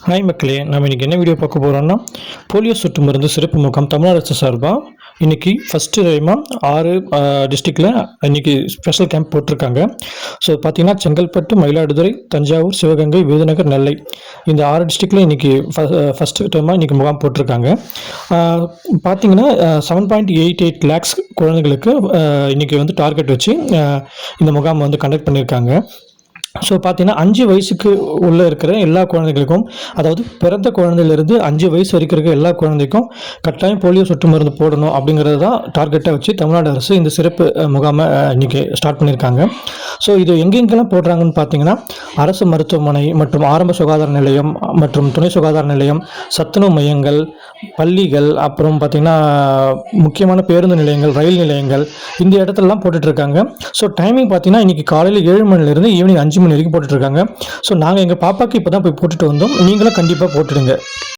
Hi மக்களே, நம்ம இன்றைக்கி என்ன வீடியோ பார்க்க போகிறோம்னா, போலியோ சொட்டு மருந்து சிறப்பு முகாம் தமிழ்நாடு அரசு சார்பாக இன்றைக்கி ஃபஸ்ட்டு டைமாக 6 டிஸ்ட்ரிக்டில் இன்றைக்கி ஸ்பெஷல் கேம்ப் போட்டிருக்காங்க. ஸோ பார்த்திங்கன்னா செங்கல்பட்டு, மயிலாடுதுறை, தஞ்சாவூர், சிவகங்கை, விருதுநகர், நெல்லை இந்த 6 டிஸ்ட்ரிக்டில் இன்றைக்கி ஃபஸ்ட்டு டைமாக இன்றைக்கி முகாம் போட்டிருக்காங்க. பார்த்திங்கன்னா 7.88 லேக்ஸ் குழந்தைகளுக்கு இன்றைக்கி வந்து டார்கெட் வச்சு இந்த முகாம் வந்து கண்டக்ட் பண்ணியிருக்காங்க. ஸோ பார்த்தீங்கன்னா 5 வயசுக்கு உள்ளே இருக்கிற எல்லா குழந்தைகளுக்கும், அதாவது பிறந்த குழந்தையிலேருந்து 5 வயசு வரைக்கும் இருக்கிற எல்லா குழந்தைக்கும் கட்டாயம் போலியோ சொட்டு மருந்து போடணும் அப்படிங்கிறது தான் டார்கெட்டை வச்சு தமிழ்நாடு அரசு இந்த சிறப்பு முகாமை இன்றைக்கி ஸ்டார்ட் பண்ணியிருக்காங்க. ஸோ இது எங்கெங்கெல்லாம் போடுறாங்கன்னு பார்த்தீங்கன்னா, அரசு மருத்துவமனை மற்றும் ஆரம்ப சுகாதார நிலையம் மற்றும் துணை சுகாதார நிலையம், சத்துணவு மையங்கள், பள்ளிகள், அப்புறம் பார்த்திங்கன்னா முக்கியமான பேருந்து நிலையங்கள், ரயில் நிலையங்கள், இந்த இடத்துலலாம் போட்டுட்ருக்காங்க. ஸோ டைமிங் பார்த்திங்கன்னா இன்றைக்கி காலையில் 7 மணிலேருந்து ஈவினிங் 5 மணி வரைக்கும் போட்டுட்ருக்காங்க. ஸோ நாங்கள் எங்கள் பாப்பாவுக்கு இப்போ தான் போய் போட்டுட்டு வந்தோம். நீங்களும் கண்டிப்பாக போட்டுடுங்க.